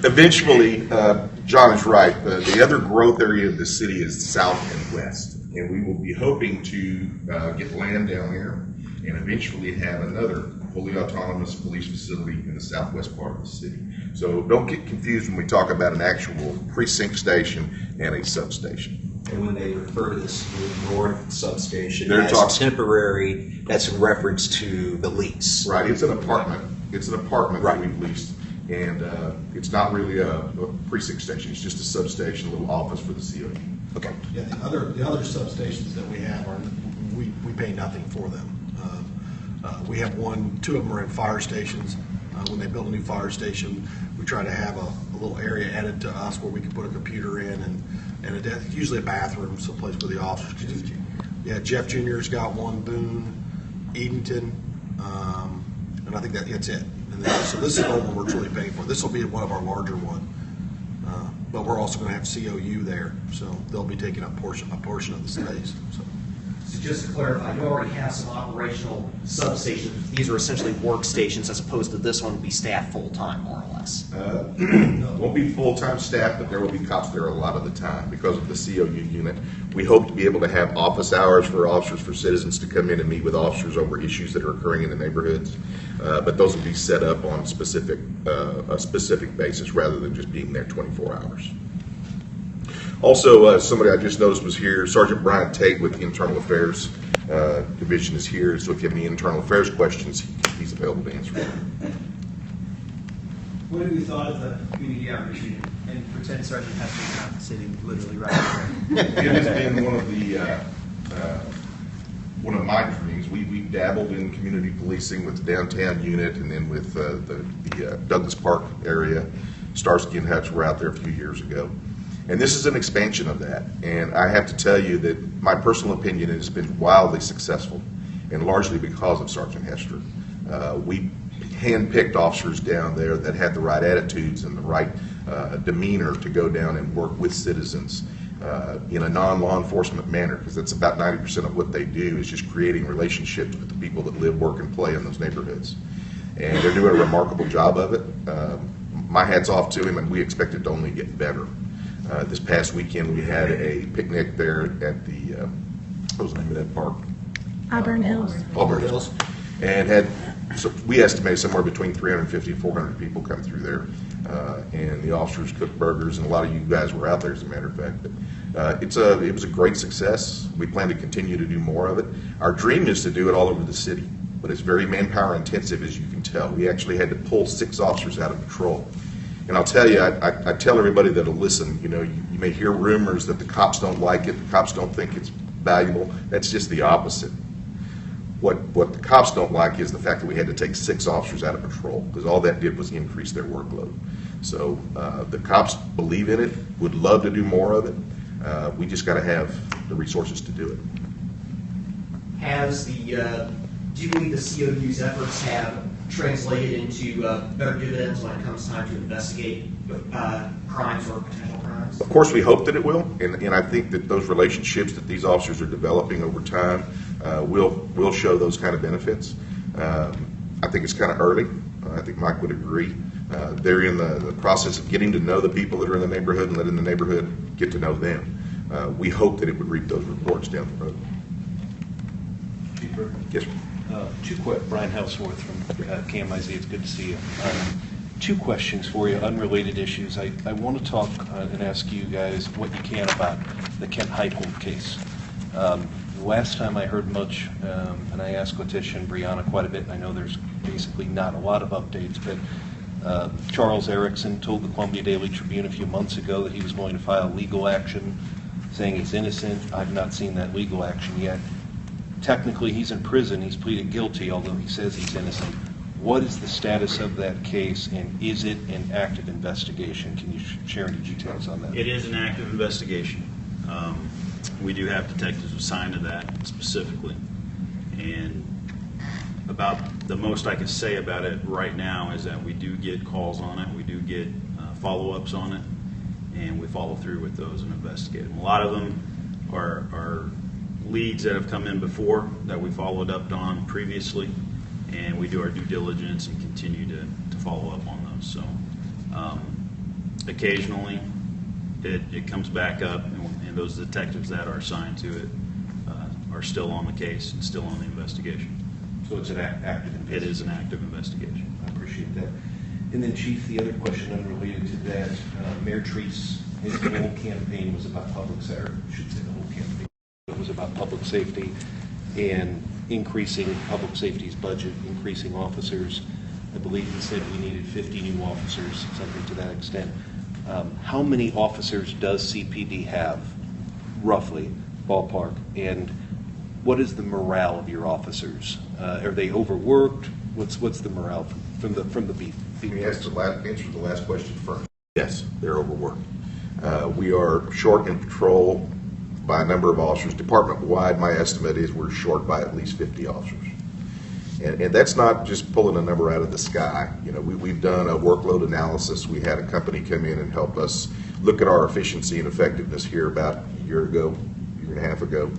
Eventually, John is right. The other growth area of the city is south and west, and we will be hoping to get land down there and eventually have another fully autonomous police facility in the southwest part of the city. So don't get confused when we talk about an actual precinct station and a substation. And when they refer to this north substation They're as temporary, that's in reference to the lease. Right, it's an apartment. It's an apartment Right. that we've leased, and it's not really a precinct station. It's just a substation, a little office for the COU. Okay. Yeah, the other substations that we have are, we pay nothing for them. We have two of them are in fire stations. When they build a new fire station, we try to have a little area added to us where we can put a computer in and usually a bathroom, someplace for the officers to use. Yeah, Jeff Jr.'s got one, Boone, Edenton, and I think that's it. And then, so this is the one we're truly paying for. This will be one of our larger ones. But we're also going to have COU there, so they'll be taking up a portion of the space. So just to clarify, you already have some operational substations. These are essentially workstations as opposed to this one would be staffed full-time, more or less. Won't be full-time staff, but there will be cops there a lot of the time because of the COU unit. We hope to be able to have office hours for officers, for citizens to come in and meet with officers over issues that are occurring in the neighborhoods. But those will be set up on a specific basis rather than just being there 24 hours. Also, somebody I just noticed was here, Sergeant Brian Tate with the Internal Affairs Division is here, so if you have any internal affairs questions, he's available to answer them. What have you thought of the community outreach meeting? And pretend Sergeant Heston's not sitting literally right there. It has been one of my dreams. We dabbled in community policing with the downtown unit and then with the Douglas Park area. Starsky and Hutch were out there a few years ago. And this is an expansion of that. And I have to tell you that my personal opinion has been wildly successful, and largely because of Sergeant Hester. We handpicked officers down there that had the right attitudes and the right demeanor to go down and work with citizens in a non-law enforcement manner, because that's about 90% of what they do is just creating relationships with the people that live, work, and play in those neighborhoods. And they're doing a remarkable job of it. My hat's off to him, and we expect it to only get better. This past weekend, we had a picnic there at the, what was the name of that park? Auburn Hills. Auburn Hills. And so we estimate somewhere between 350 and 400 people come through there. And the officers cooked burgers, and a lot of you guys were out there, as a matter of fact. But it was a great success. We plan to continue to do more of it. Our dream is to do it all over the city, but it's very manpower intensive, as you can tell. We actually had to pull 6 officers out of patrol. And I'll tell you, I tell everybody that'll listen, you know, you may hear rumors that the cops don't like it, the cops don't think it's valuable. That's just the opposite. What the cops don't like is the fact that we had to take 6 officers out of patrol, because all that did was increase their workload. So the cops believe in it, would love to do more of it. We just got to have the resources to do it. Do you believe the COU's efforts have translated into better dividends when it comes time to investigate crimes or potential crimes? Of course, we hope that it will, and I think that those relationships that these officers are developing over time will show those kind of benefits. I think it's kind of early. I think Mike would agree. They're in the process of getting to know the people that are in the neighborhood and letting the neighborhood get to know them. We hope that it would reap those rewards down the road. Chief Burton. Yes, sir. Two quick, Brian Houseworth from KMIZ. It's good to see you. 2 questions for you, unrelated issues. I want to talk and ask you guys what you can about the Kent Heithold case. The last time I heard much, and I asked Latisha and Bryana quite a bit, and I know there's basically not a lot of updates, but Charles Erickson told the Columbia Daily Tribune a few months ago that he was going to file legal action saying he's innocent. I've not seen that legal action yet. Technically, he's in prison. He's pleaded guilty, although he says he's innocent. What is the status of that case, and is it an active investigation? Can you share any details on that? It is an active investigation. We do have detectives assigned to that specifically. And about the most I can say about it right now is that we do get calls on it, we do get follow-ups on it, and we follow through with those and investigate them. A lot of them are leads that have come in before that we followed up on previously, and we do our due diligence and continue to follow up on those. So Occasionally, it comes back up, and those detectives that are assigned to it are still on the case and still on the investigation. So it's an active investigation? It is an active investigation. I appreciate that. And then, Chief, the other question unrelated to that, Mayor Treese, his whole campaign was about public safety. I should say the whole campaign. It was about public safety and increasing public safety's budget, increasing officers. I believe he said we needed 50 new officers, something to that extent. How many officers does CPD have, roughly, ballpark? And what is the morale of your officers? Are they overworked? What's the morale from the beat? Let me answer the last question first. Yes, they're overworked. We are short in patrol by a number of officers. Department-wide, my estimate is we're short by at least 50 officers. And that's not just pulling a number out of the sky. You know, we've done a workload analysis. We had a company come in and help us look at our efficiency and effectiveness here about a year and a half ago.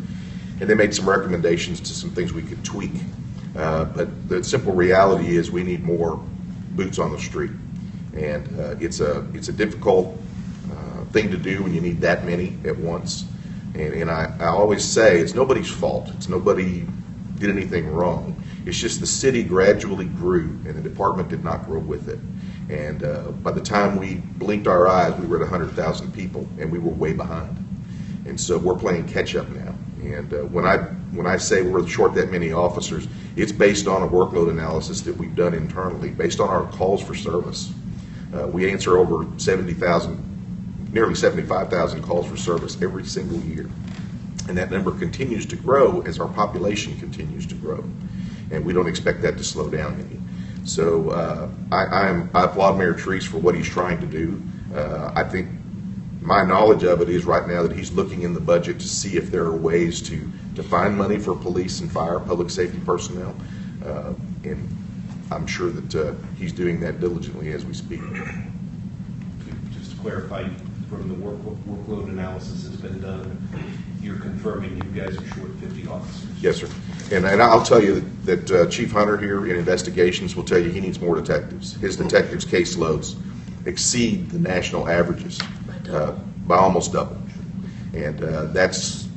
And they made some recommendations to some things we could tweak. But the simple reality is we need more boots on the street. And it's a difficult thing to do when you need that many at once. And I always say it's nobody's fault. It's nobody did anything wrong. It's just the city gradually grew and the department did not grow with it. And by the time we blinked our eyes, we were at 100,000 people and we were way behind. And so we're playing catch up now. And when I say we're short that many officers, it's based on a workload analysis that we've done internally, based on our calls for service. We answer over 70,000, nearly 75,000 calls for service every single year. And that number continues to grow as our population continues to grow. And we don't expect that to slow down any. So I applaud Mayor Treese for what he's trying to do. I think my knowledge of it is right now that he's looking in the budget to see if there are ways to find money for police and fire, public safety personnel. And I'm sure that he's doing that diligently as we speak. Just to clarify, from the workload analysis that's been done, you're confirming you guys are short 50 officers? Yes, sir. And I'll tell you that Chief Hunter here in investigations will tell you he needs more detectives. His detectives' caseloads exceed the national averages by almost double. And that's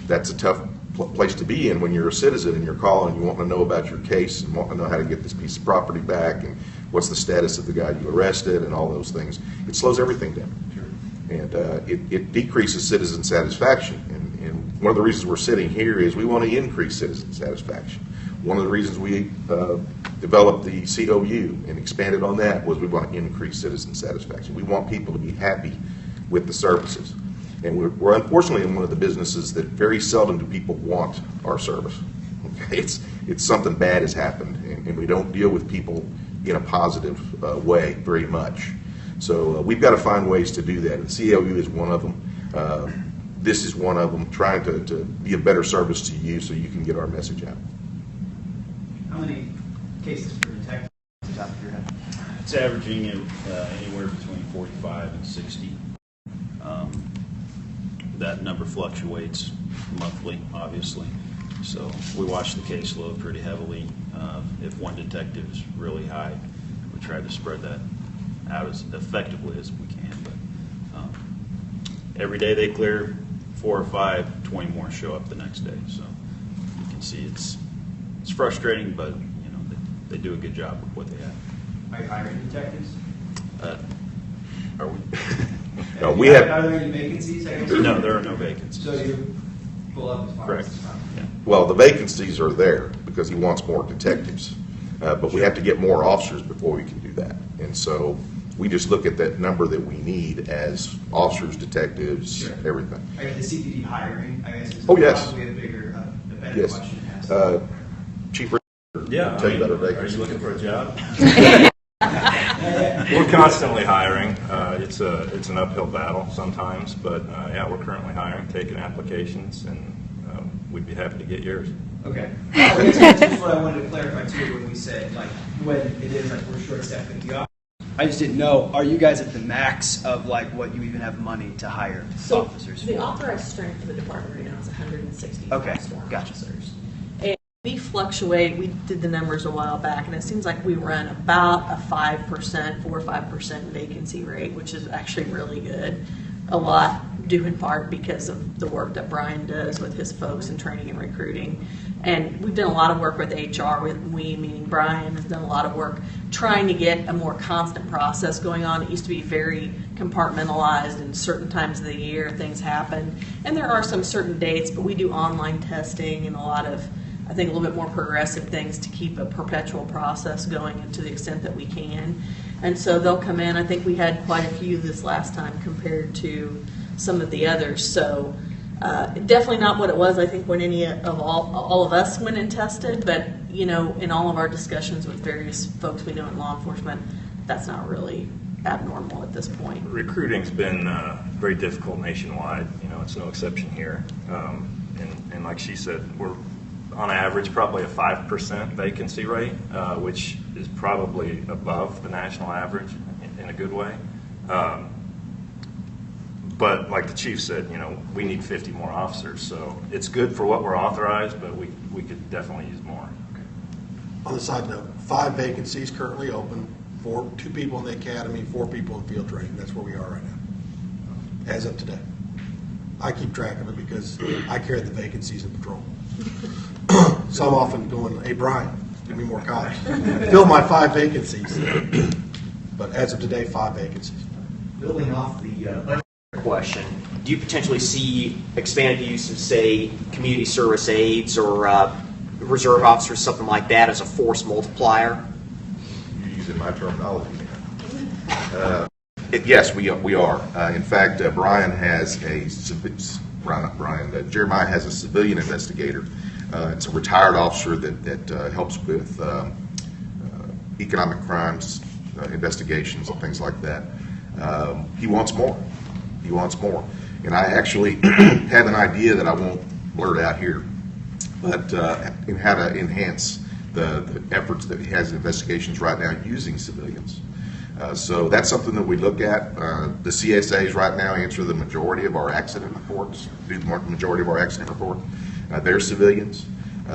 a tough place to be in when you're a citizen and you're calling and you want to know about your case and want to know how to get this piece of property back and what's the status of the guy you arrested and all those things. It slows everything down. Sure. And it decreases citizen satisfaction. And one of the reasons we're sitting here is we want to increase citizen satisfaction. One of the reasons we developed the COU and expanded on that was we want to increase citizen satisfaction. We want people to be happy with the services. And we're unfortunately in one of the businesses that very seldom do people want our service. Okay? It's something bad has happened, and we don't deal with people in a positive way very much. So we've got to find ways to do that. And the COU is one of them. This is one of them, trying to be a better service to you so you can get our message out. How many cases per detective off the top of your head? It's averaging anywhere between 45 and 60. That number fluctuates monthly, obviously. So we watch the caseload pretty heavily. If one detective is really high, we try to spread that out as effectively as we can. But every day they clear 4 or 5, 20 more show up the next day. So you can see it's frustrating, but you know they do a good job with what they have. Are you hiring detectives? Are we? No, we have. Are there any vacancies? I guess? No, there are no vacancies. So you're full up as far Correct. as Yeah. Well, the vacancies are there because he wants more detectives. But we have to get more officers before we can do that. And so we just look at that number that we need as officers, detectives, Sure. everything. I guess the CPD hiring, I guess, is Oh, yes. probably a better Yes. question to ask. Chief Richenberger, Yeah. tell you about our Are vacancies. you looking for a job? We're constantly hiring. It's an uphill battle sometimes, but yeah, we're currently hiring, taking applications, and we'd be happy to get yours. Okay. I guess that's just what I wanted to clarify too when we said, like, when it is like we're short-staffed at the office. I just didn't know, are you guys at the max of like what you even have money to hire So officers the for? authorized strength of the department right now is 160 Okay, sworn gotcha. officers. We fluctuate. We did the numbers a while back, and it seems like we run about a 5%, 4 or 5% vacancy rate, which is actually really good. A lot due in part because of the work that Brian does with his folks in training and recruiting. And we've done a lot of work with HR, we meaning Brian, has done a lot of work trying to get a more constant process going on. It used to be very compartmentalized, and certain times of the year things happen. And there are some certain dates, but we do online testing and a lot of, I think, a little bit more progressive things to keep a perpetual process going and to the extent that we can. And so they'll come in. I think we had quite a few this last time compared to some of the others. So definitely not what it was, I think, when any of all of us went and tested. But, you know, in all of our discussions with various folks we know in law enforcement, that's not really abnormal at this point. Recruiting's been very difficult nationwide. You know, it's no exception here. And like she said, we're on average probably a 5% vacancy rate, which is probably above the national average in a good way. But like the chief said, you know, we need 50 more officers, so it's good for what we're authorized, but we could definitely use more. On the side note, 5 vacancies currently open, 2 people in the academy, 4 people in field training. That's where we are right now, as of today. I keep track of it because I carry the vacancies in patrol. So I'm often going, hey, Brian, give me more cops. Fill my 5 vacancies. But as of today, 5 vacancies. Building off the budget question, do you potentially see expanded use of, say, community service aides or reserve officers, something like that, as a force multiplier? You're using my terminology now. Yes, we are. In fact, Brian has Jeremiah has a civilian investigator. It's a retired officer that helps with economic crimes investigations and things like that. He wants more. He wants more. And I actually have an idea that I won't blurt out here, but in how to enhance the efforts that he has in investigations right now using civilians. So that's something that we look at. The CSAs right now answer the majority of our accident reports, do the majority of our accident report. They're civilians.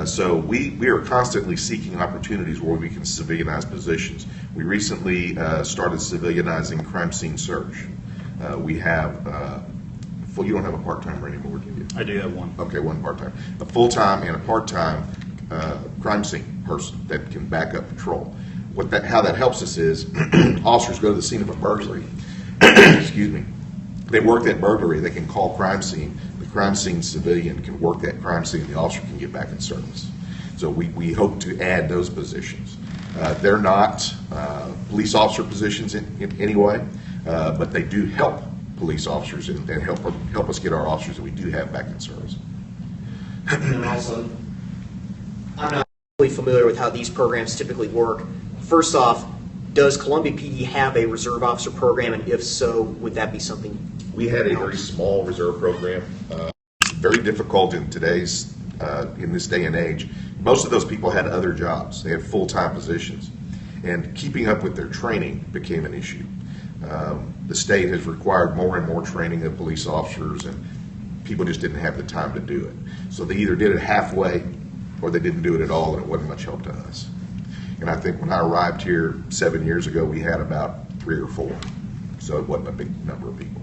So we are constantly seeking opportunities where we can civilianize positions. We recently started civilianizing crime scene search. We have, you don't have a part-timer anymore, do you? I do have one. Okay, one part-time. A full-time and a part-time crime scene person that can back up patrol. How that helps us is officers go to the scene of a burglary. Excuse me. They work that burglary. They can call crime scene. The crime scene civilian can work that crime scene. The officer can get back in service. So we hope to add those positions. They're not police officer positions in any way, but they do help police officers and help us get our officers that we do have back in service. And also, I'm not really familiar with how these programs typically work. First off, does Columbia PD have a reserve officer program, and if so, would that be something? We had a very small reserve program. Very difficult in today's, in this day and age. Most of those people had other jobs. They had full-time positions. And keeping up with their training became an issue. The state has required more and more training of police officers, and people just didn't have the time to do it. So they either did it halfway or they didn't do it at all, and it wasn't much help to us. And I think when I arrived here 7 years ago, we had about 3 or 4. So it wasn't a big number of people.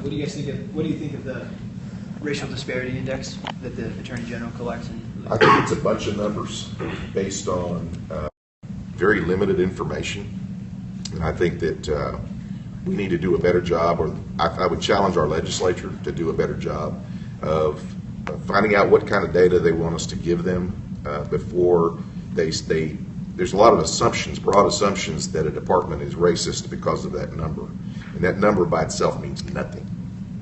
What do you guys think of? What do you think of the racial disparity index that the Attorney General collects? I think it's a bunch of numbers based on very limited information. And I think that we need to do a better job, or I would challenge our legislature to do a better job of finding out what kind of data they want us to give them before there's a lot of assumptions, broad assumptions, that a department is racist because of that number. And that number by itself means nothing.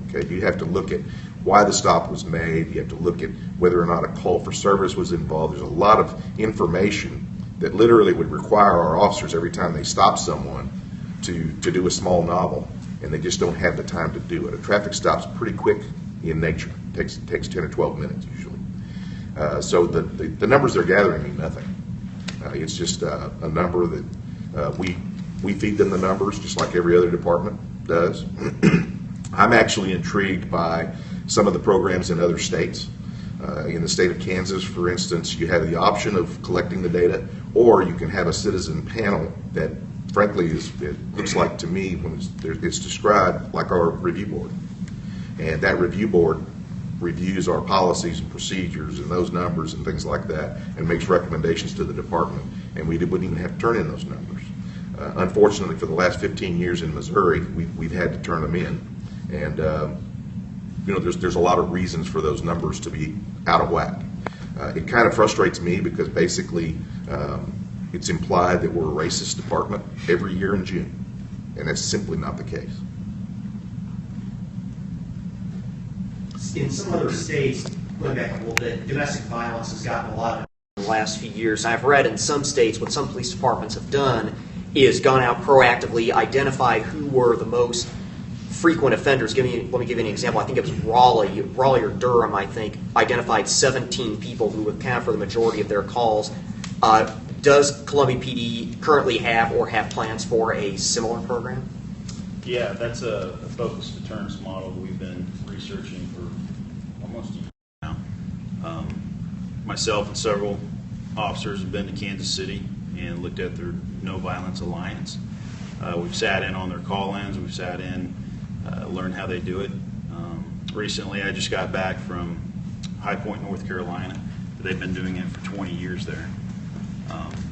Okay, you have to look at why the stop was made. You have to look at whether or not a call for service was involved. There's a lot of information that literally would require our officers every time they stop someone to do a small novel, and they just don't have the time to do it. A traffic stop's pretty quick in nature. It takes 10 or 12 minutes usually. So the numbers they're gathering mean nothing. It's just a number that we feed them the numbers just like every other department does. I'm actually intrigued by some of the programs in other states. In the state of Kansas, for instance, you have the option of collecting the data, or you can have a citizen panel that, frankly, it looks like to me when it's described like our review board. And that review board reviews our policies and procedures and those numbers and things like that, and makes recommendations to the department. And we wouldn't even have to turn in those numbers. Unfortunately, for the last 15 years in Missouri, we've had to turn them in. And there's a lot of reasons for those numbers to be out of whack. It kind of frustrates me because basically it's implied that we're a racist department every year in June, and that's simply not the case. In some other states, going back a little bit, domestic violence has gotten a lot of in the last few years. I've read in some states what some police departments have done is gone out proactively, identified who were the most frequent offenders. Let me give you an example. I think it was Raleigh or Durham, I think, identified 17 people who account for the majority of their calls. Does Columbia PD currently have or have plans for a similar program? Yeah, that's a focused deterrence model we've been researching for almost a year now. Myself and several officers have been to Kansas City and looked at their No Violence Alliance. We've sat in on their call-ins. We've sat in, learned how they do it. Recently, I just got back from High Point, North Carolina. They've been doing it for 20 years there.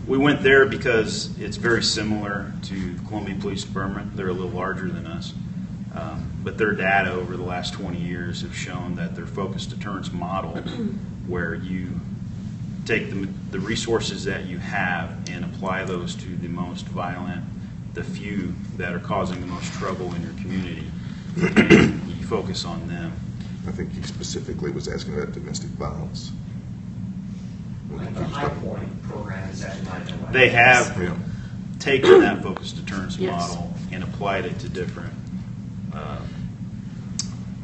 We went there because it's very similar to Columbia Police Department. They're a little larger than us. But their data over the last 20 years have shown that their focused deterrence model, where you take the resources that you have and apply those to the most violent, the few that are causing the most trouble in your community, and you focus on them. I think he specifically was asking about domestic violence. The High Point program is actually not doing that. They have Yeah. taken that focused deterrence Yes. model and applied it to different.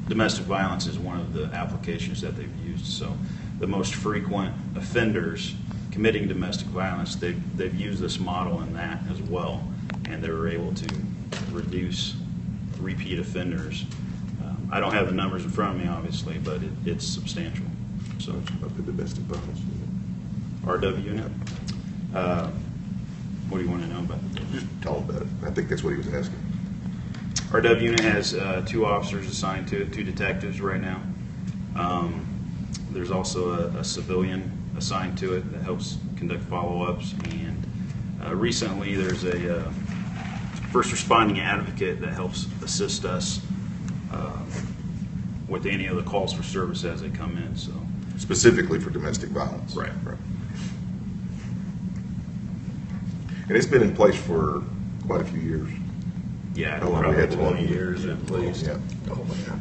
Domestic violence is one of the applications that they've used. So the most frequent offenders committing domestic violence, they've used this model in that as well, and they were able to reduce repeat offenders. I don't have the numbers in front of me, obviously, but it's substantial. So About the domestic violence. RW unit. What do you want to know about it? Just tell him about it. I think that's what he was asking. Our W unit has 2 officers assigned to it, 2 detectives right now. There's also a civilian assigned to it that helps conduct follow-ups. And recently there's a first responding advocate that helps assist us with any of the calls for service as they come in. So Specifically for domestic violence. Right. And it's been in place for quite a few years. yeah, How long we probably had 20 to- years at least. Yeah. Oh, yeah.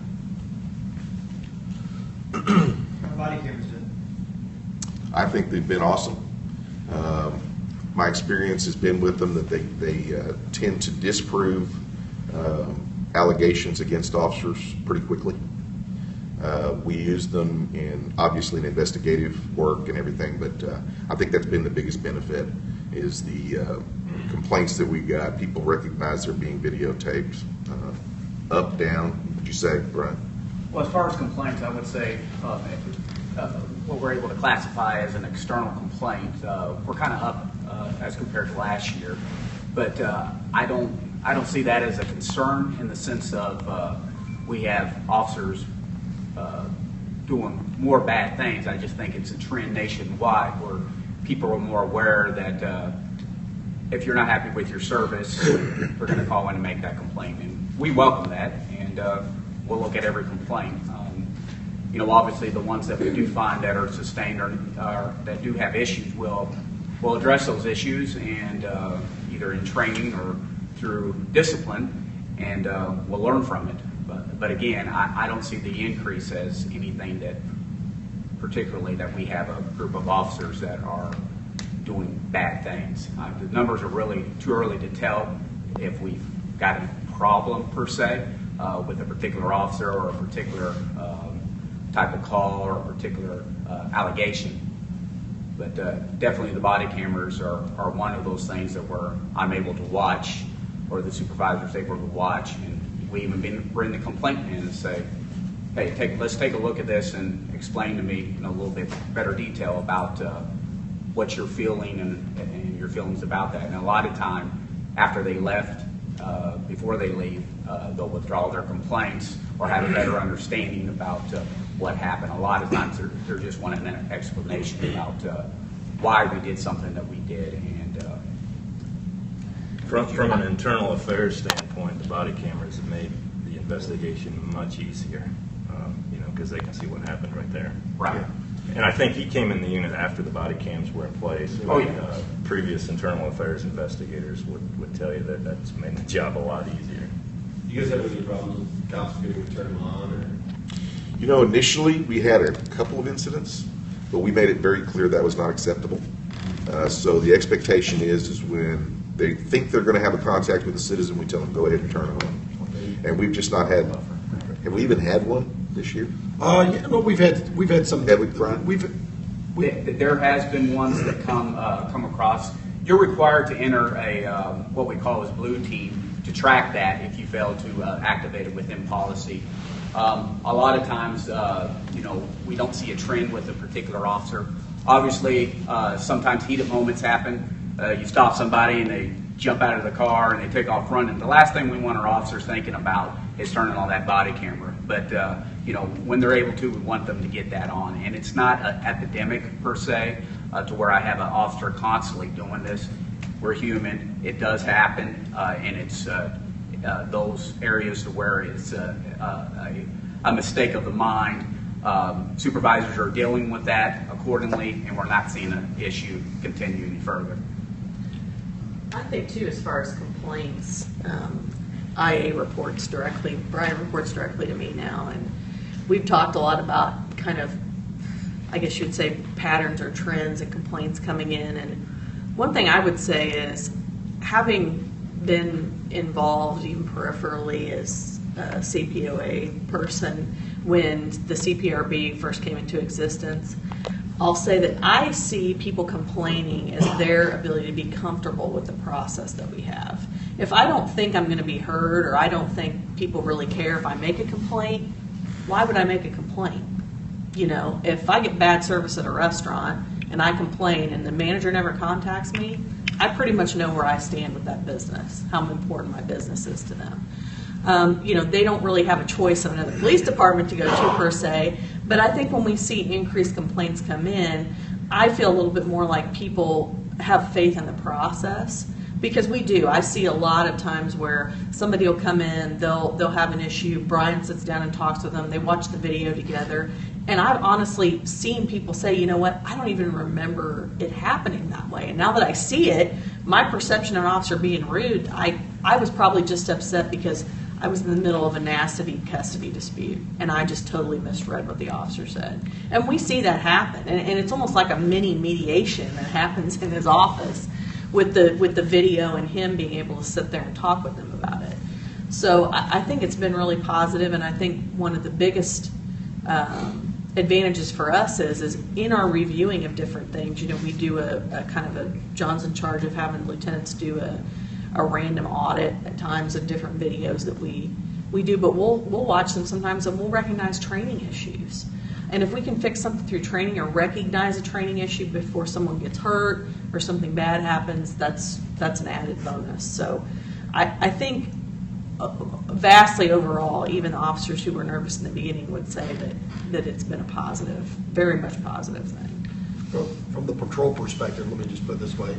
How are body cameras doing? I think they've been awesome. My experience has been with them that they tend to disprove allegations against officers pretty quickly. We use them obviously in investigative work and everything, but I think that's been the biggest benefit is the complaints that we got. People recognize they're being videotaped, up, down. What'd you say, Brian? Well, as far as complaints, I would say what we're able to classify as an external complaint, we're kind of up as compared to last year. But I don't see that as a concern in the sense of we have officers doing more bad things. I just think it's a trend nationwide where people are more aware that if you're not happy with your service, we're going to call in and make that complaint. And we welcome that, and we'll look at every complaint. Obviously the ones that we do find that are sustained or that do have issues, we'll address those issues and either in training or through discipline, and we'll learn from it. But again, I don't see the increase as anything that particularly that we have a group of officers that are doing bad things. The numbers are really too early to tell if we've got a problem per se with a particular officer or a particular type of call or a particular allegation. But definitely the body cameras are one of those things that I'm able to watch, or the supervisor's able to watch, and we even bring the complaint in and say, hey, let's take a look at this and explain to me in a little bit better detail about what you're feeling and your feelings about that. And a lot of time, after they left, before they leave, they'll withdraw their complaints or have a better understanding about what happened. A lot of times they're just wanting an explanation about why we did something that we did. And From an internal affairs standpoint, the body cameras have made the investigation much easier, because they can see what happened right there. right. And I think he came in the unit after the body cams were in place. Oh, yeah. Previous internal affairs investigators would tell you that that's made the job a lot easier. Do you guys have any problems with cops getting to turn them on, or? You know, initially, we had a couple of incidents, but we made it very clear that was not acceptable. So the expectation is when they think they're going to have a contact with a citizen, we tell them, go ahead and turn it on. And we've just not had, have we even had one this year? Yeah, no, we've had some. Have we, Brian? There has been ones that come across. You're required to enter a what we call as blue team to track that if you fail to activate it within policy. A lot of times, we don't see a trend with a particular officer. Obviously, sometimes heated moments happen. You stop somebody and they jump out of the car and they take off running. The last thing we want our officers thinking about is turning on that body camera. But when they're able to, we want them to get that on. And it's not an epidemic per se, to where I have an officer constantly doing this. We're human. It does happen, and it's those areas to where it's a mistake of the mind. Supervisors are dealing with that accordingly, and we're not seeing an issue continue any further. I think too, as far as complaints, IA reports directly, Brian reports directly to me now, and we've talked a lot about kind of, I guess you'd say, patterns or trends and complaints coming in. And one thing I would say is, having been involved even peripherally as a CPOA person when the CPRB first came into existence, I'll say that I see people complaining as their ability to be comfortable with the process that we have. If I don't think I'm going to be heard, or I don't think people really care if I make a complaint, why would I make a complaint? If I get bad service at a restaurant and I complain and the manager never contacts me, I pretty much know where I stand with that business, how important my business is to them. They don't really have a choice of another police department to go to per se, but I think when we see increased complaints come in, I feel a little bit more like people have faith in the process, because we do. I see a lot of times where somebody will come in, they'll have an issue, Brian sits down and talks with them, they watch the video together, and I've honestly seen people say, you know what, I don't even remember it happening that way. And now that I see it, my perception of an officer being rude, I was probably just upset because I was in the middle of a nasty custody dispute, and I just totally misread what the officer said. And we see that happen, and it's almost like a mini mediation that happens in his office with the video and him being able to sit there and talk with them about it. So I think it's been really positive, and I think one of the biggest advantages for us is in our reviewing of different things. We do a kind of a, John's in charge of having the lieutenants do a random audit at times of different videos that we do, but we'll watch them sometimes and we'll recognize training issues. And if we can fix something through training or recognize a training issue before someone gets hurt or something bad happens, that's an added bonus. So I think vastly overall, even the officers who were nervous in the beginning would say that it's been a positive, very much positive thing. Well, from the patrol perspective, let me just put it this way.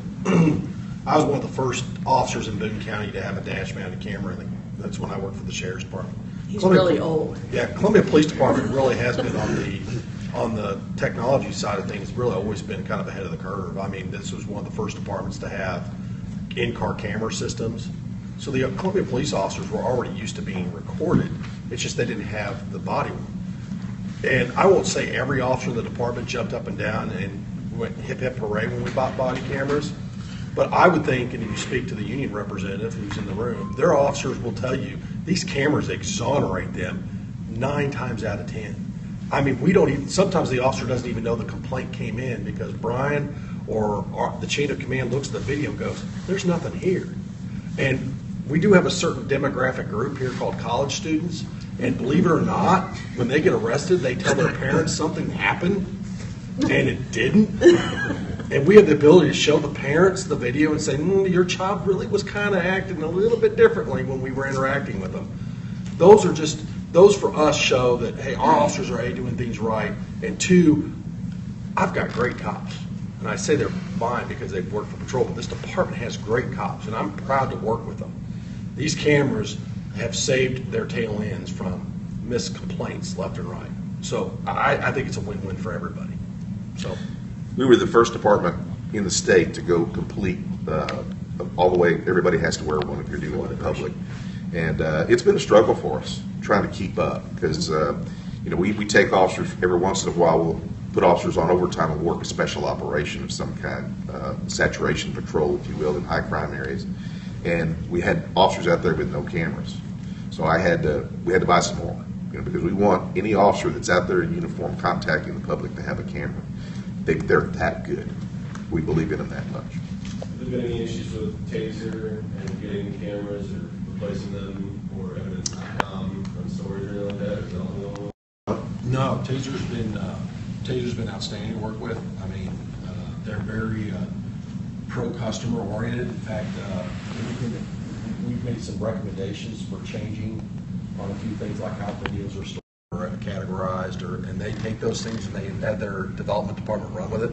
I was one of the first officers in Boone County to have a dash-mounted camera, and that's when I worked for the Sheriff's Department. He's really old. Yeah, Columbia Police Department really has been on the technology side of things, really always been kind of ahead of the curve. I mean, this was one of the first departments to have in-car camera systems. So the Columbia police officers were already used to being recorded. It's just they didn't have the body worn. And I won't say every officer in the department jumped up and down and went hip hip hooray when we bought body cameras. But I would think, and if you speak to the union representative who's in the room, their officers will tell you these cameras exonerate them 9 times out of 10. I mean, we don't even, sometimes the officer doesn't even know the complaint came in because Brian or the chain of command looks at the video and goes, there's nothing here. And we do have a certain demographic group here called college students, And believe it or not, when they get arrested, they tell their parents something happened, and it didn't. And we have the ability to show the parents the video and say, your child really was kind of acting a little bit differently when we were interacting with them. Those for us show that, hey, our officers are A, doing things right, and 2, I've got great cops. And I say they're fine because they've worked for patrol, but this department has great cops, and I'm proud to work with them. These cameras have saved their tail ends from missed complaints left and right. So I think it's a win-win for everybody. So We were the first department in the state to go complete all the way. Everybody has to wear one if you're dealing with the public, and it's been a struggle for us trying to keep up because we take officers every once in a while. We'll put officers on overtime and work a special operation of some kind, saturation patrol, if you will, in high crime areas, and we had officers out there with no cameras. So we had to buy some more, because we want any officer that's out there in uniform contacting the public to have a camera. They're that good. We believe in them that much. Have there been any issues with Taser and getting cameras or replacing them or evidence on storage or anything like that? Is that all going on? no, Taser's been outstanding to work with. I mean, they're very pro-customer oriented. In fact, we've made some recommendations for changing on a few things like how videos are stored or categorized, and they take those things and they had their development department run with it.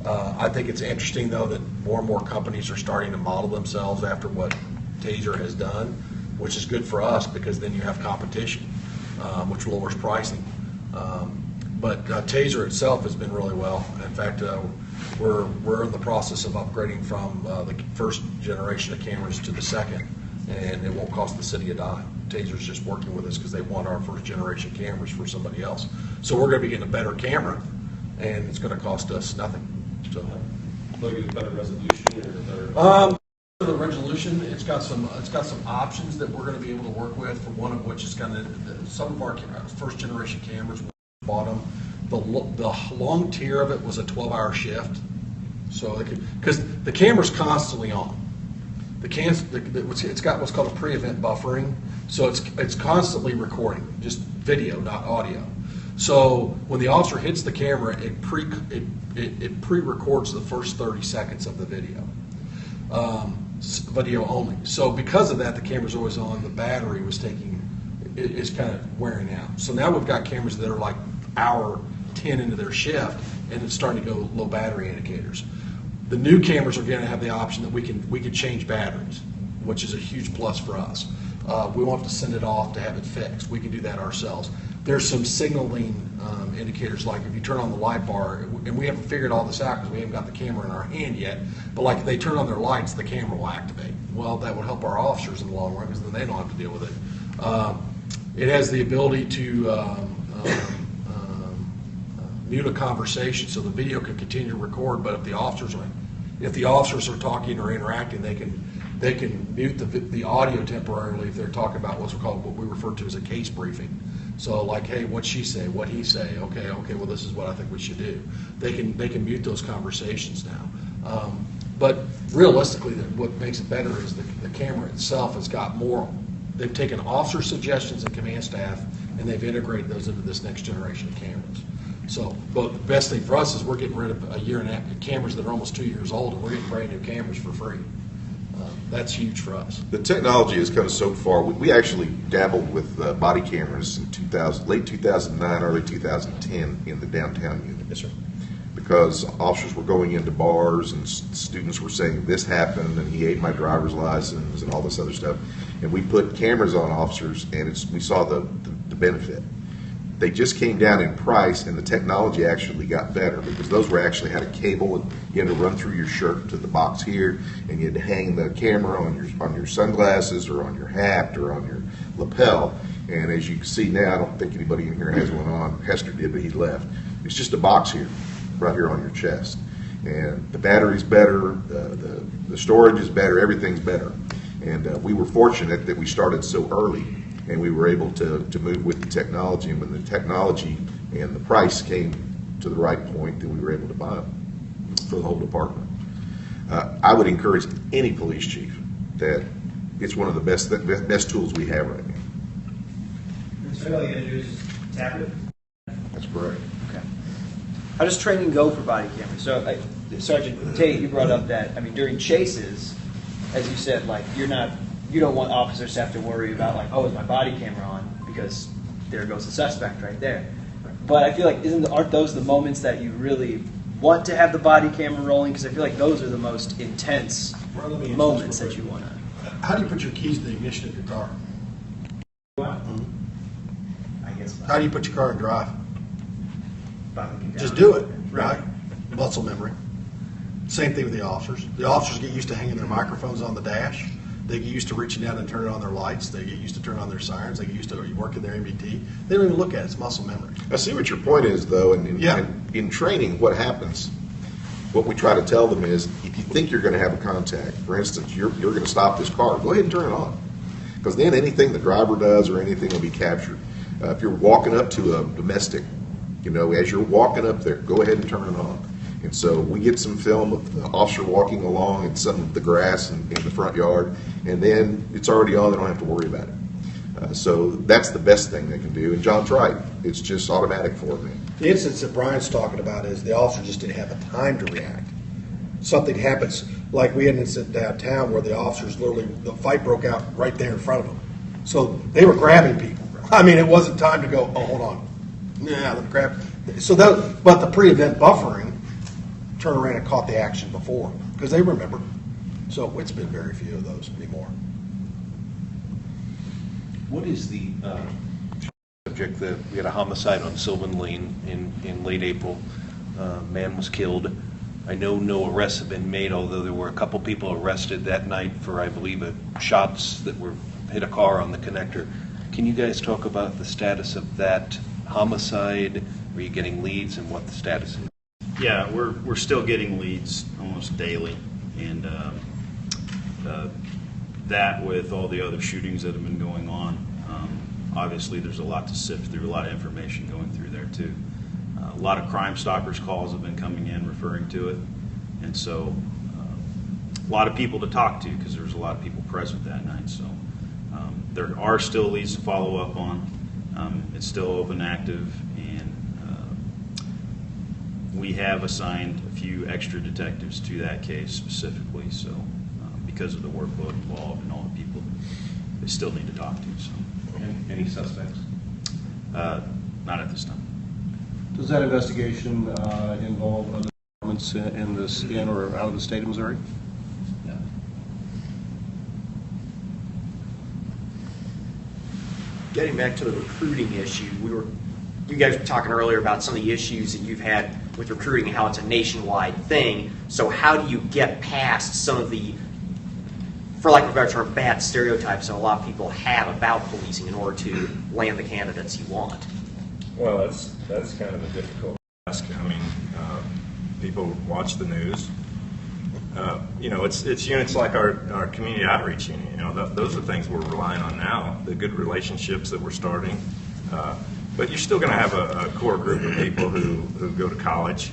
I think it's interesting though that more and more companies are starting to model themselves after what Taser has done, which is good for us because then you have competition, which lowers pricing. But Taser itself has been really well. In fact, we're in the process of upgrading from the first generation of cameras to the second, and it won't cost the city a dime. Taser's just working with us because they want our first generation cameras for somebody else. So we're going to be getting a better camera, and it's going to cost us nothing. So, Look at better resolution or better. The resolution, it's got some options that we're going to be able to work with. For one of which is kind of some of our first generation cameras. We bought them. The long tier of it was a 12-hour shift, so because the camera's constantly on. It's got what's called a pre-event buffering, so it's constantly recording, just video, not audio. So when the officer hits the camera, it pre-records the first 30 seconds of the video, video only. So because of that, the camera's always on. The battery is kind of wearing out. So now we've got cameras that are like hour 10 into their shift, and it's starting to go low battery indicators. The new cameras are going to have the option that we can change batteries, which is a huge plus for us. We won't have to send it off to have it fixed. We can do that ourselves. There's some signaling indicators, like if you turn on the light bar, and we haven't figured all this out because we haven't got the camera in our hand yet, but like if they turn on their lights, the camera will activate. Well, that would help our officers in the long run because then they don't have to deal with it. It has the ability to mute a conversation, so the video can continue to record. But if the officers are talking or interacting, they can mute the audio temporarily if they're talking about what we refer to as a case briefing. So like, hey, what'd she say? What'd he say? Okay, well, this is what I think we should do. They can mute those conversations now. But realistically, what makes it better is the camera itself has got more. They've taken officer suggestions and command staff, and they've integrated those into this next generation of cameras. So, but the best thing for us is we're getting rid of a year and a half cameras that are almost 2 years old, and we're getting brand new cameras for free. That's huge for us. The technology has come so far. We actually dabbled with body cameras in late 2009, early 2010 in the downtown unit. Yes, sir. Because officers were going into bars and students were saying this happened and he ate my driver's license and all this other stuff. And we put cameras on officers, and we saw the benefit. They just came down in price, and the technology actually got better because those actually had a cable, and you had to run through your shirt to the box here, and you had to hang the camera on your sunglasses or on your hat or on your lapel. And as you can see now, I don't think anybody in here has one on. Hester did, but he left. It's just a box here, right here on your chest. And the battery's better, the storage is better, everything's better. And we were fortunate that we started so early, and we were able to move with the technology. And when the technology and the price came to the right point, then we were able to buy them for the whole department. I would encourage any police chief that it's one of the best tools we have right now. So all you gotta do is just tap it? That's correct. Okay. How does training go for body cameras? So, Sergeant Tate, you brought up that, I mean, during chases, as you said, like, you don't want officers to have to worry about, like, oh, is my body camera on? Because there goes the suspect right there. But I feel like, aren't those the moments that you really want to have the body camera rolling? Because I feel like those are the most intense Well, let me answer moments this that real you want to. How do you put your keys to the ignition of your car? I guess. How do you put your car in drive? Button Just down. do it, right? Muscle memory. Same thing with the officers. The officers get used to hanging their microphones on the dash. They get used to reaching down and turning on their lights. They get used to turning on their sirens. They get used to working their MBT. They don't even look at it. It's muscle memory. I see what your point is, though, and Yeah. in training, what happens, what we try to tell them is, if you think you're going to have a contact, for instance, you're going to stop this car, go ahead and turn it on. Because then anything the driver does or anything will be captured. If you're walking up to a domestic, as you're walking up there, go ahead and turn it on. And so we get some film of the officer walking along in some of the grass in the front yard, and then it's already on, they don't have to worry about it. So that's the best thing they can do. And John's right, it's just automatic for them. The instance that Brian's talking about is the officer just didn't have the time to react. Something happens, like we had an incident downtown where the officers literally, the fight broke out right there in front of them. So they were grabbing people. I mean, it wasn't time to go, oh, hold on. Yeah, let me grab. So that, but the pre-event buffering turned around and caught the action before because they remember. So it's been very few of those anymore. What is the subject that we had a homicide on Sylvan Lane in late April? Man was killed. I know no arrests have been made, although there were a couple people arrested that night for, I believe, shots that hit a car on the connector. Can you guys talk about the status of that homicide? Are you getting leads and what the status is? Yeah, we're still getting leads almost daily, and that with all the other shootings that have been going on, obviously there's a lot to sift through, a lot of information going through there too. A lot of Crime Stoppers calls have been coming in referring to it, and so a lot of people to talk to because there was a lot of people present that night. So there are still leads to follow up on. It's still open, active, and we have assigned a few extra detectives to that case specifically. So because of the workload involved and all the people they still need to talk to. So Any suspects? not at this time. Does that investigation involve other departments in or out of the state of Missouri? No. Getting back to the recruiting issue, you guys were talking earlier about some of the issues that you've had with recruiting and how it's a nationwide thing. So how do you get past some of the, for lack of a better term, bad stereotypes that a lot of people have about policing in order to land the candidates you want? Well, that's kind of a difficult task. I mean, people watch the news. It's units like our community outreach unit. Those are things we're relying on now. The good relationships that we're starting. But you're still going to have a core group of people who go to college,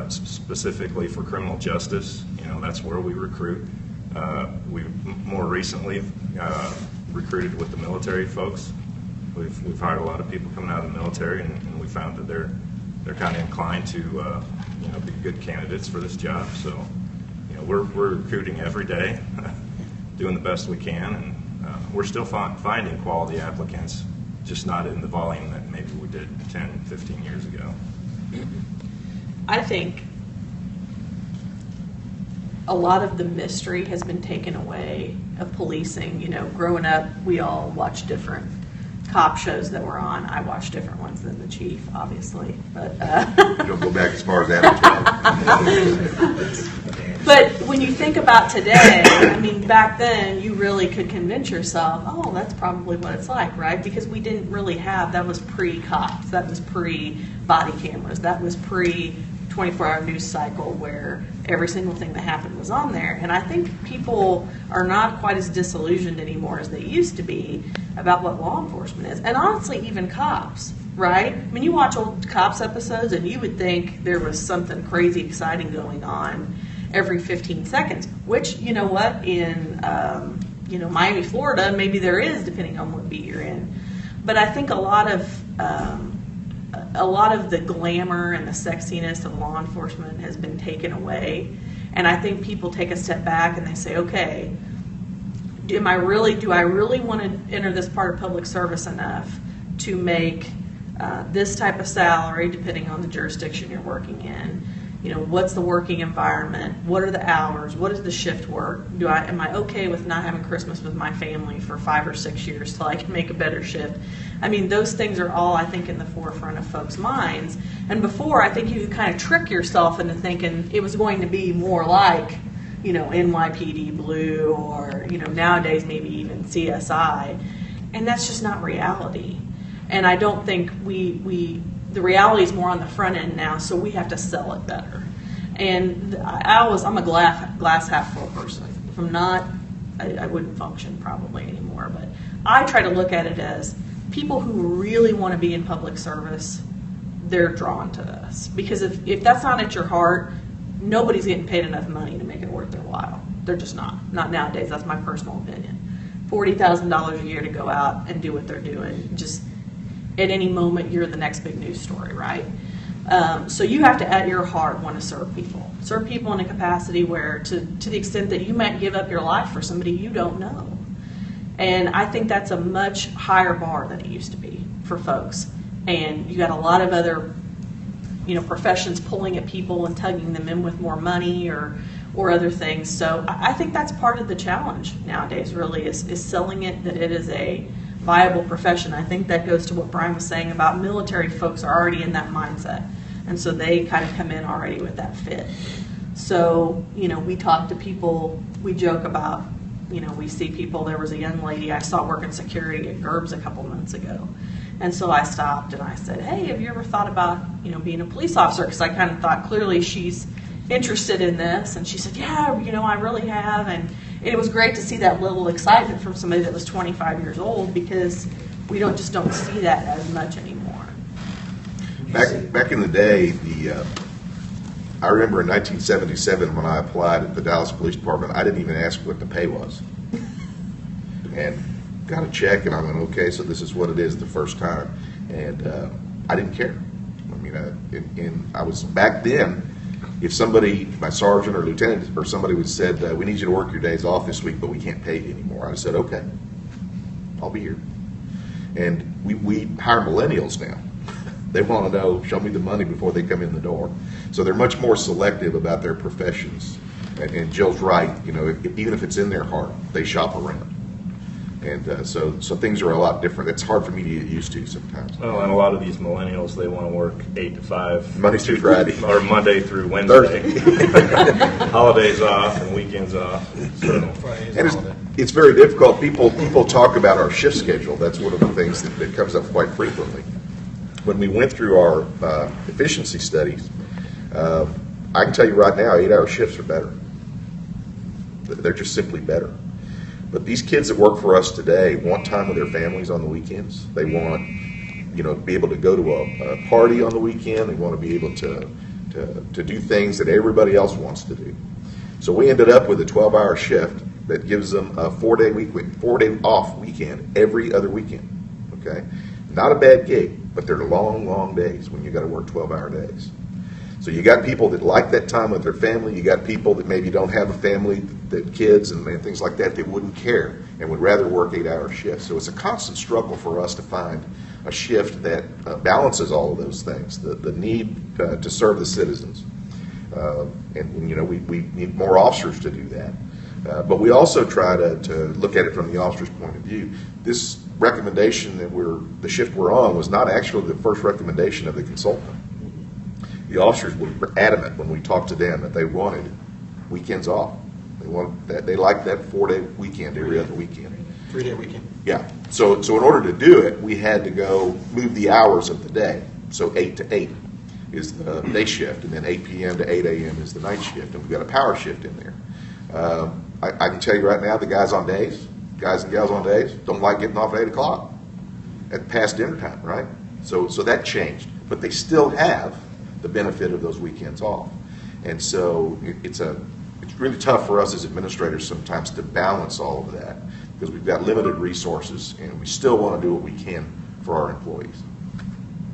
specifically for criminal justice. That's where we recruit. We more recently recruited with the military folks. We've hired a lot of people coming out of the military, and we found that they're kind of inclined to be good candidates for this job. So we're recruiting every day, doing the best we can, and we're still finding quality applicants, just not in the volume that maybe we did 10, 15 years ago. I think a lot of the mystery has been taken away of policing. Growing up, we all watched different cop shows that were on. I watched different ones than the chief, obviously. But You don't go back as far as that. But when you think about today, I mean, back then you really could convince yourself, oh, that's probably what it's like, right? Because we didn't really have, that was pre-cops, that was pre-body cameras, that was pre-24-hour news cycle where every single thing that happened was on there. And I think people are not quite as disillusioned anymore as they used to be about what law enforcement is. And honestly, even cops, right? I mean, you watch old cops episodes and you would think there was something crazy exciting going on every 15 seconds, which, you know what, in Miami, Florida, maybe there is, depending on what beat you're in. But I think a lot of the glamour and the sexiness of law enforcement has been taken away. And I think people take a step back and they say, okay, do I really want to enter this part of public service enough to make this type of salary, depending on the jurisdiction you're working in? You know, what's the working environment? What are the hours? What is the shift work? Am I okay with not having Christmas with my family for 5 or 6 years till I can make a better shift? I mean, those things are all, I think, in the forefront of folks' minds. And before, I think you could kind of trick yourself into thinking it was going to be more like, you know, NYPD Blue or, you know, nowadays maybe even CSI. And that's just not reality. And I don't think the reality is more on the front end now, so we have to sell it better. And I'm a glass half full person. If I'm not, I wouldn't function probably anymore. But I try to look at it as people who really want to be in public service, they're drawn to us. Because if that's not at your heart, nobody's getting paid enough money to make it worth their while. They're just not. Not nowadays. That's my personal opinion. $40,000 a year to go out and do what they're doing. Just at any moment, you're the next big news story, right? So you have to, at your heart, want to serve people. Serve people in a capacity where, to the extent that you might give up your life for somebody you don't know. And I think that's a much higher bar than it used to be for folks. And you got a lot of other, you know, professions pulling at people and tugging them in with more money or other things. So I think that's part of the challenge nowadays, really, is selling it that it is a viable profession. I think that goes to what Brian was saying about military folks are already in that mindset. And so they kind of come in already with that fit. So, you know, we talk to people, we joke about, you know, we see people. There was a young lady I saw working security at Gerb's a couple months ago. And so I stopped and I said, hey, have you ever thought about, you know, being a police officer? Because I kind of thought clearly she's interested in this. And she said, yeah, you know, I really have. And it was great to see that little excitement from somebody that was 25 years old, because we don't see that as much anymore. Back in the day, I remember in 1977 when I applied at the Dallas Police Department, I didn't even ask what the pay was. And got a check and I went, okay, so this is what it is the first time. And I didn't care. I mean, I was back then, if somebody, my sergeant or lieutenant or somebody would said, we need you to work your days off this week, but we can't pay you anymore, I said, okay, I'll be here. And we hire millennials now. They want to know, show me the money before they come in the door. So they're much more selective about their professions. And Jill's right, you know, even if it's in their heart, they shop around. And so things are a lot different. It's hard for me to get used to sometimes. Well, and a lot of these millennials, they want to work 8 to 5. Monday through Friday. Or Monday through Wednesday. Holidays off and weekends off. So. And it's very difficult. People talk about our shift schedule. That's one of the things that comes up quite frequently. When we went through our efficiency studies, I can tell you right now, 8-hour shifts are better. They're just simply better. But these kids that work for us today want time with their families on the weekends. They want, you know, to be able to go to a party on the weekend. They want to be able to do things that everybody else wants to do. So we ended up with a 12-hour shift that gives them a 4-day off weekend every other weekend. Okay, not a bad gig, but they're long, long days when you got to work 12-hour days. So you got people that like that time with their family. You got people that maybe don't have a family, that kids and things like that, that wouldn't care and would rather work 8-hour shifts. So it's a constant struggle for us to find a shift that balances all of those things, the need to serve the citizens. And you know, we need more officers to do that. But we also try to look at it from the officer's point of view. This recommendation that the shift we're on was not actually the first recommendation of the consultant. The officers were adamant when we talked to them that they wanted weekends off. They liked that 4-day weekend every other weekend. 3-day weekend. Yeah. So in order to do it, we had to go move the hours of the day. So 8 to 8 is the day shift, and then 8 p.m. to 8 a.m. is the night shift, and we've got a power shift in there. I can tell you right now, the guys and gals on days don't like getting off at 8 o'clock at past dinner time, right? So that changed, but they still have the benefit of those weekends off. And so it's really tough for us as administrators sometimes to balance all of that, because we've got limited resources and we still want to do what we can for our employees.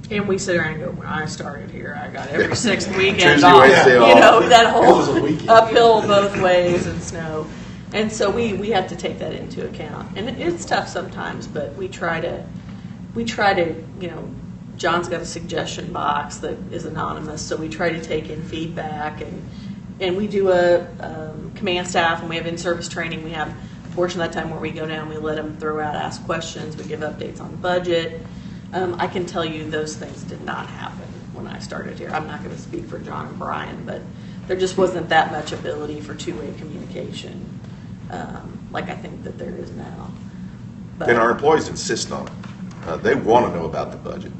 And we sit around and go, when I started here, I got every sixth weekend Tuesday, off. Wednesday You off. know, that It was a whole weekend. uphill both ways and snow. And so we have to take that into account. And it's tough sometimes, but we try to, you know, John's got a suggestion box that is anonymous, so we try to take in feedback, and we do a command staff, and we have in-service training. We have a portion of that time where we go down, we let them throw out, ask questions, we give updates on the budget. I can tell you those things did not happen when I started here. I'm not going to speak for John and Brian, but there just wasn't that much ability for two-way communication like I think that there is now. But, And our employees insist on it. They want to know about the budget.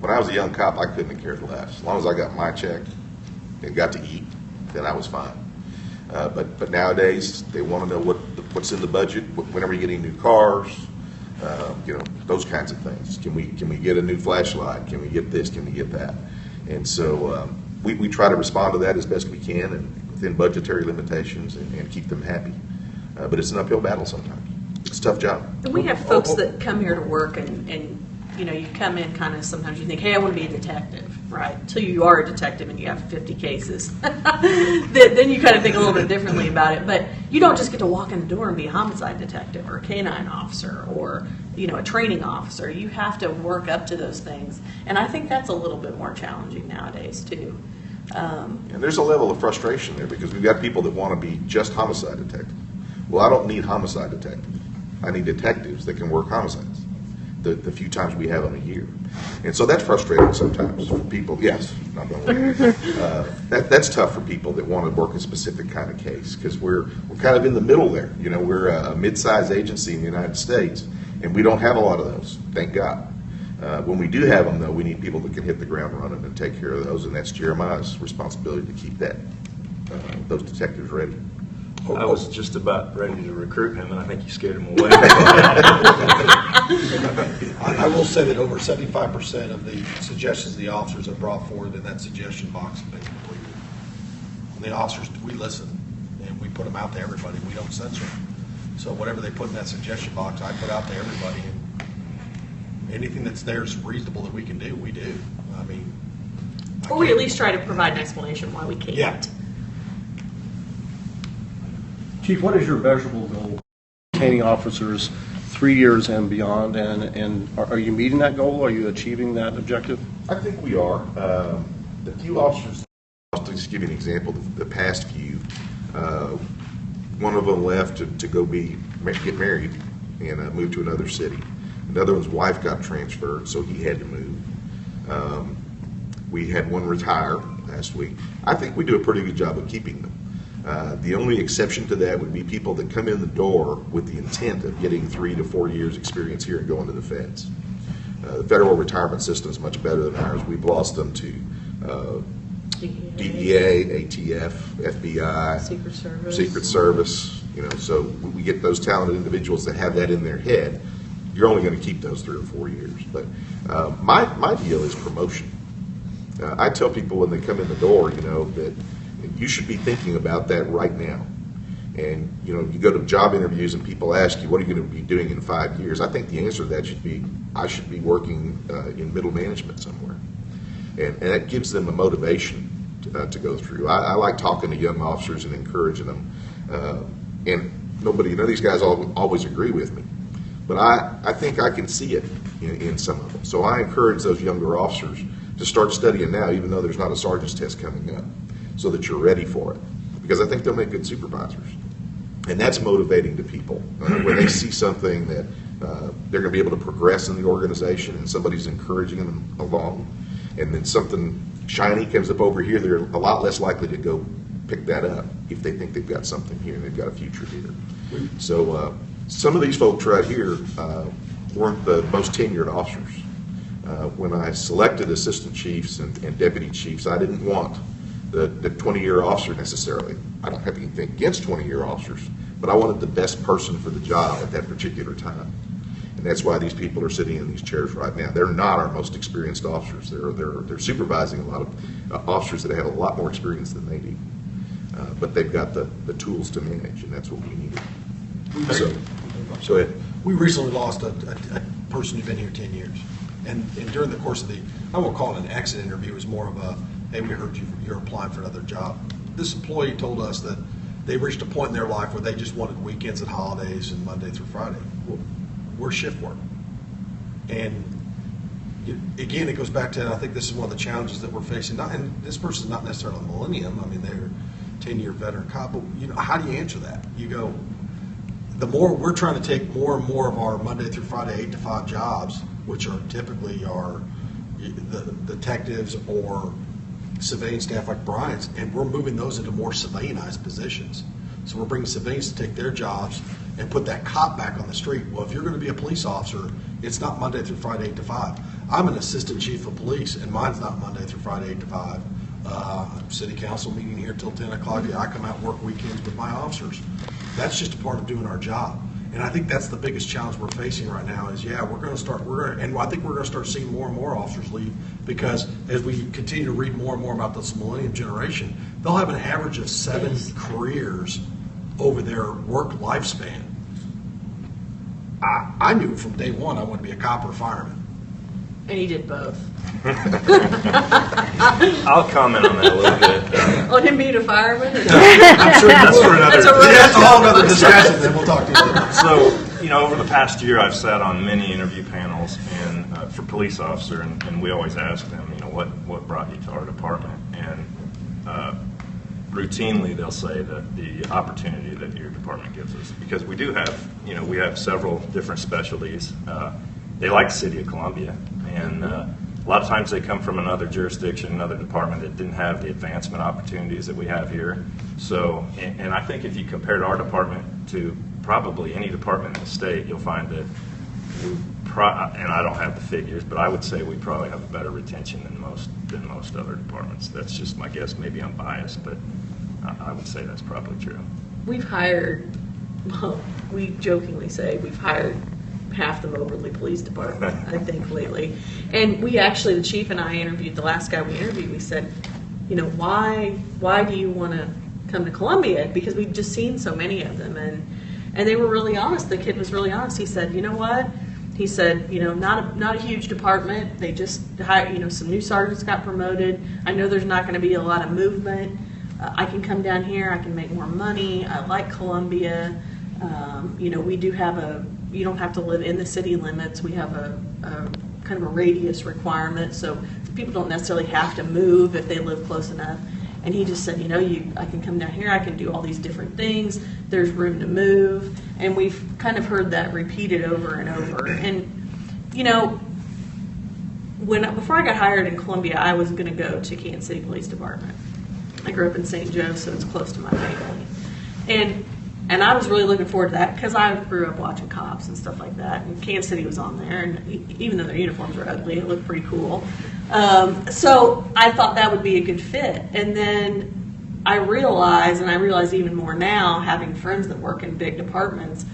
When I was a young cop, I couldn't have cared less. As long as I got my check and got to eat, then I was fine. But nowadays, they want to know what's in the budget, when are we getting new cars, you know, those kinds of things. Can we get a new flashlight? Can we get this? Can we get that? And so we try to respond to that as best we can and within budgetary limitations and keep them happy. But it's an uphill battle sometimes. It's a tough job. And we have folks that come here to work and you know, you come in kind of, sometimes you think, hey, I want to be a detective, right? Until you are a detective and you have 50 cases. Then you kind of think a little bit differently about it. But you don't just get to walk in the door and be a homicide detective or a canine officer or, you know, a training officer. You have to work up to those things. And I think that's a little bit more challenging nowadays, too. And there's a level of frustration there because we've got people that want to be just homicide detectives. Well, I don't need homicide detectives. I need detectives that can work homicides. The few times we have them a year. And so that's frustrating sometimes for people. Yes, not going that's tough for people that want to work a specific kind of case because we're kind of in the middle there. You know, we're a mid-sized agency in the United States, and we don't have a lot of those, thank God. When we do have them, though, we need people that can hit the ground running and take care of those, and that's Jeremiah's responsibility to keep those detectives ready. I was just about ready to recruit him, and I think you scared him away. I will say that over 75% of the suggestions the officers have brought forward in that suggestion box have been completed. And the officers, we listen, and we put them out to everybody. We don't censor them. So whatever they put in that suggestion box, I put out to everybody, and anything that's there is reasonable that we can do, we do. I mean... Or we at least try to provide an explanation why we can't. Yeah. Chief, what is your measurable goal? Retaining officers 3 years and beyond, and are you meeting that goal? Are you achieving that objective? I think we are. The few officers, I'll just give you an example, the past few, one of them left to go get married and move to another city. Another one's wife got transferred, so he had to move. We had one retire last week. I think we do a pretty good job of keeping them. The only exception to that would be people that come in the door with the intent of getting 3 to 4 years experience here and going to the feds. The federal retirement system is much better than ours. We've lost them to DEA, ATF, FBI, Secret Service. You know, so we get those talented individuals that have that in their head. You're only going to keep those 3 or 4 years. But my deal is promotion. I tell people when they come in the door, you know, that you should be thinking about that right now. And, you know, you go to job interviews and people ask you, what are you going to be doing in 5 years? I think the answer to that should be, I should be working in middle management somewhere. And that gives them a motivation to go through. I like talking to young officers and encouraging them. And none of these guys always agree with me. But I think I can see it in some of them. So I encourage those younger officers to start studying now, even though there's not a sergeant's test coming up, so that you're ready for it. Because I think they'll make good supervisors. And that's motivating to people. When they see something that they're going to be able to progress in the organization and somebody's encouraging them along, and then something shiny comes up over here, they're a lot less likely to go pick that up if they think they've got something here and they've got a future here. So some of these folks right here weren't the most tenured officers. When I selected assistant chiefs and deputy chiefs, I didn't want the 20-year officer necessarily. I don't have anything against 20-year officers, but I wanted the best person for the job at that particular time. And that's why these people are sitting in these chairs right now. They're not our most experienced officers. They're supervising a lot of officers that have a lot more experience than they do. But they've got the tools to manage, and that's what we needed. So ahead. We recently lost a person who'd been here 10 years. And during the course of I won't call it an exit interview, it was more of a, hey, we heard you're applying for another job. This employee told us that they reached a point in their life where they just wanted weekends and holidays and Monday through Friday. Well, we're shift work. And again, it goes back to, I think this is one of the challenges that we're facing. And this person's not necessarily a millennium. I mean, they're a 10-year veteran cop. But, how do you answer that? You go, the more we're trying to take more and more of our Monday through Friday 8 to 5 jobs, which are typically the detectives or civilian staff like Brian's, and we're moving those into more civilianized positions. So we're bringing civilians to take their jobs and put that cop back on the street. Well, if you're going to be a police officer, it's not Monday through Friday 8 to 5. I'm an assistant chief of police, and mine's not Monday through Friday 8 to 5. City council meeting here till 10 o'clock. I come out and work weekends with my officers. That's just a part of doing our job. And I think that's the biggest challenge we're facing right now is, and I think we're going to start seeing more and more officers leave, because as we continue to read more and more about this millennium generation, they'll have an average of 7 careers over their work lifespan. I knew from day one I wanted to be a cop or a fireman. And he did both. I'll comment on that a little bit. On him being a fireman? I'm sure that's for another. That's a whole other discussion. Then we'll talk to you later. So, over the past year, I've sat on many interview panels and for police officer, and we always ask them, what brought you to our department? And routinely, they'll say that the opportunity that your department gives us, because we do have, we have several different specialties. They like the city of Columbia, and a lot of times they come from another jurisdiction, another department that didn't have the advancement opportunities that we have here. So, and I think if you compared our department to probably any department in the state, you'll find that and I don't have the figures, but I would say we probably have a better retention than most other departments. That's just my guess. Maybe I'm biased, but I would say that's probably true. We've hired, well, we jokingly say we've hired half the Moberly Police Department, I think, lately. And we actually, the chief and I interviewed, the last guy we interviewed, we said, why do you want to come to Columbia? Because we've just seen so many of them. And they were really honest. The kid was really honest. He said, you know what? He said, not a huge department. They just hired, some new sergeants got promoted. I know there's not going to be a lot of movement. I can come down here. I can make more money. I like Columbia. We do have you don't have to live in the city limits. We have a kind of a radius requirement, so people don't necessarily have to move if they live close enough. And he just said, I can come down here, I can do all these different things, there's room to move. And we've kind of heard that repeated over and over. And, before I got hired in Columbia, I was going to go to Kansas City Police Department. I grew up in St. Joe, so it's close to my family. And I was really looking forward to that because I grew up watching cops and stuff like that. And Kansas City was on there, and even though their uniforms were ugly, it looked pretty cool. So I thought that would be a good fit. And then I realize even more now, having friends that work in big departments,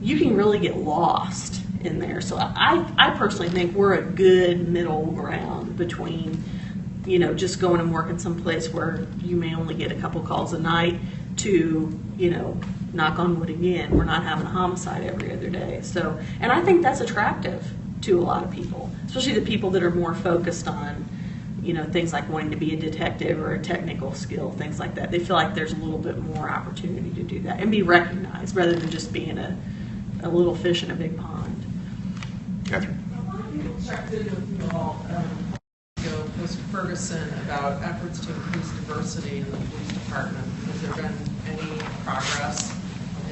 you can really get lost in there. So I personally think we're a good middle ground between, just going and working someplace where you may only get a couple calls a night to, knock on wood again, we're not having a homicide every other day. So, and I think that's attractive to a lot of people, especially the people that are more focused on, things like wanting to be a detective or a technical skill, things like that. They feel like there's a little bit more opportunity to do that and be recognized rather than just being a little fish in a big pond. Catherine? A lot of people checked in with you all was Ferguson about efforts to increase diversity in the police department. Has there been any progress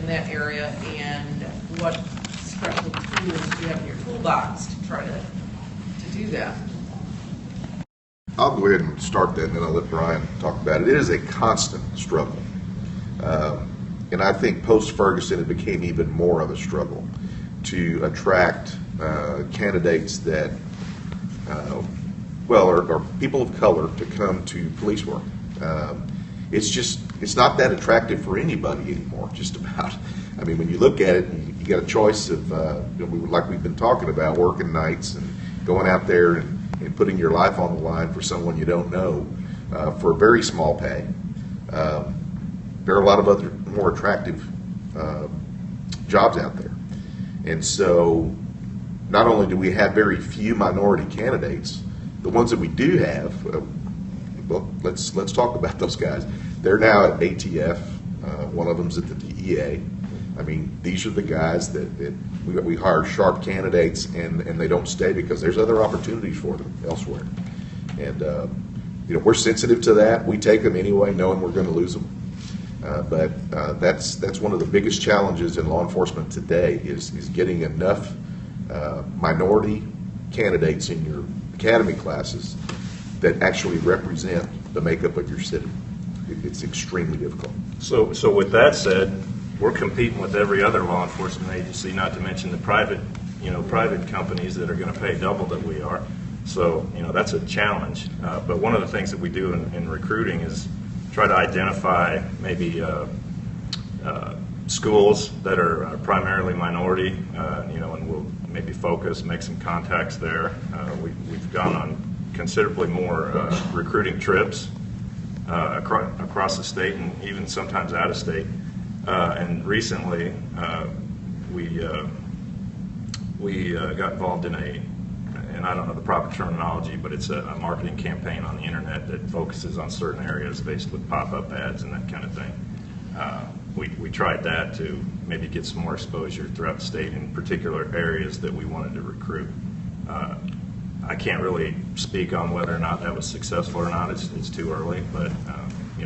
in that area, and what special tools do you have in your toolbox to try to do that? I'll go ahead and start that, and then I'll let Brian talk about it. It is a constant struggle. And I think post-Ferguson, it became even more of a struggle to attract candidates that, are people of color to come to police work. It's not that attractive for anybody anymore, just about. I mean, when you look at it, you got a choice of, like we've been talking about, working nights and going out there and putting your life on the line for someone you don't know for a very small pay. There are a lot of other more attractive jobs out there. And so not only do we have very few minority candidates, the ones that we do have, well, let's talk about those guys. They're now at ATF. One of them's at the DEA. I mean, these are the guys that we hire sharp candidates, and they don't stay because there's other opportunities for them elsewhere. And we're sensitive to that. We take them anyway, knowing we're going to lose them. But that's one of the biggest challenges in law enforcement today is getting enough minority candidates in your academy classes that actually represent the makeup of your city. It's extremely difficult. So with that said, we're competing with every other law enforcement agency, not to mention the private companies that are going to pay double that we are. So, that's a challenge. But one of the things that we do in recruiting is try to identify maybe schools that are primarily minority, and we'll maybe focus, make some contacts there. We've gone on considerably more recruiting trips across the state and even sometimes out of state. And recently, we got involved in and I don't know the proper terminology, but it's a marketing campaign on the internet that focuses on certain areas based with pop-up ads and that kind of thing. We tried that to maybe get some more exposure throughout the state in particular areas that we wanted to recruit. I can't really speak on whether or not that was successful or not. It's too early, but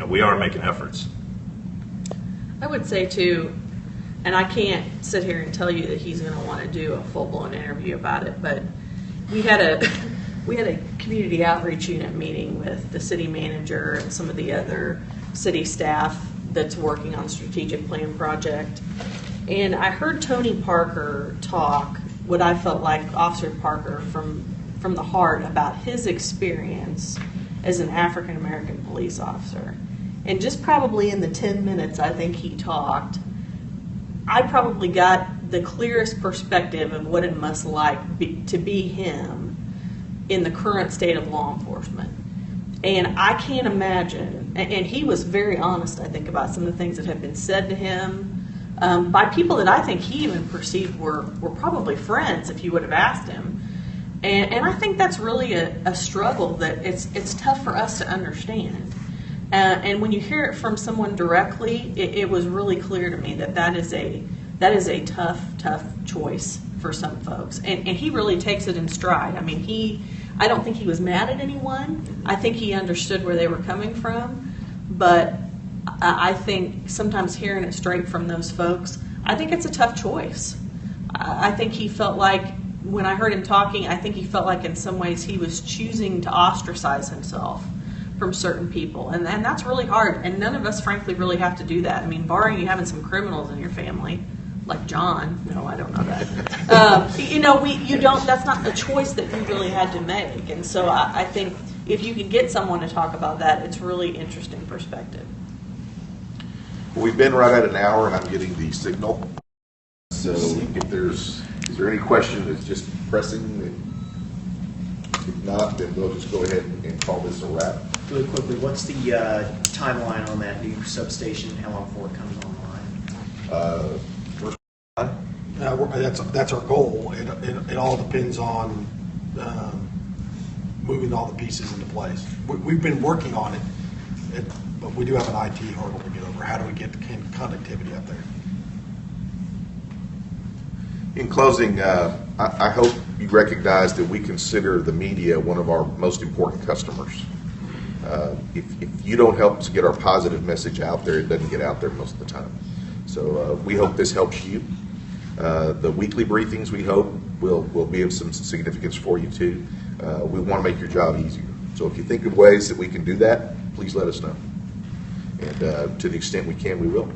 we are making efforts. I would say too, and I can't sit here and tell you that he's going to want to do a full-blown interview about it, but we had a community outreach unit meeting with the city manager and some of the other city staff that's working on strategic plan project. And I heard Tony Parker talk, what I felt like Officer Parker from the heart, about his experience as an African American police officer. And just probably in the 10 minutes I think he talked, I probably got the clearest perspective of what it must to be him in the current state of law enforcement. And I can't imagine, and he was very honest, I think, about some of the things that have been said to him by people that I think he even perceived were probably friends if you would have asked him. And I think that's really a struggle that it's tough for us to understand. And when you hear it from someone directly, it was really clear to me that is a tough choice for some folks. And he really takes it in stride. I mean, I don't think he was mad at anyone. I think he understood where they were coming from. But I think sometimes hearing it straight from those folks, I think it's a tough choice. I think he felt like, when I heard him talking, I think he felt like in some ways he was choosing to ostracize himself from certain people. And that's really hard. And none of us, frankly, really have to do that. I mean, barring you having some criminals in your family, like John. No, I don't know that. You don't, that's not a choice that you really had to make. And so I think if you can get someone to talk about that, it's really interesting perspective. We've been right at an hour, and I'm getting the signal. So is there any question that's just pressing? If not, then we'll just go ahead and call this a wrap. Really quickly, what's the timeline on that new substation? How long before it comes online? That's our goal. It all depends on moving all the pieces into place. We've been working on it, but we do have an IT hurdle to get over. How do we get the connectivity up there? In closing, I hope you recognize that we consider the media one of our most important customers. If you don't help us get our positive message out there, it doesn't get out there most of the time. So we hope this helps you. The weekly briefings, we hope, will be of some significance for you too. We want to make your job easier. So if you think of ways that we can do that, please let us know. And to the extent we can, we will.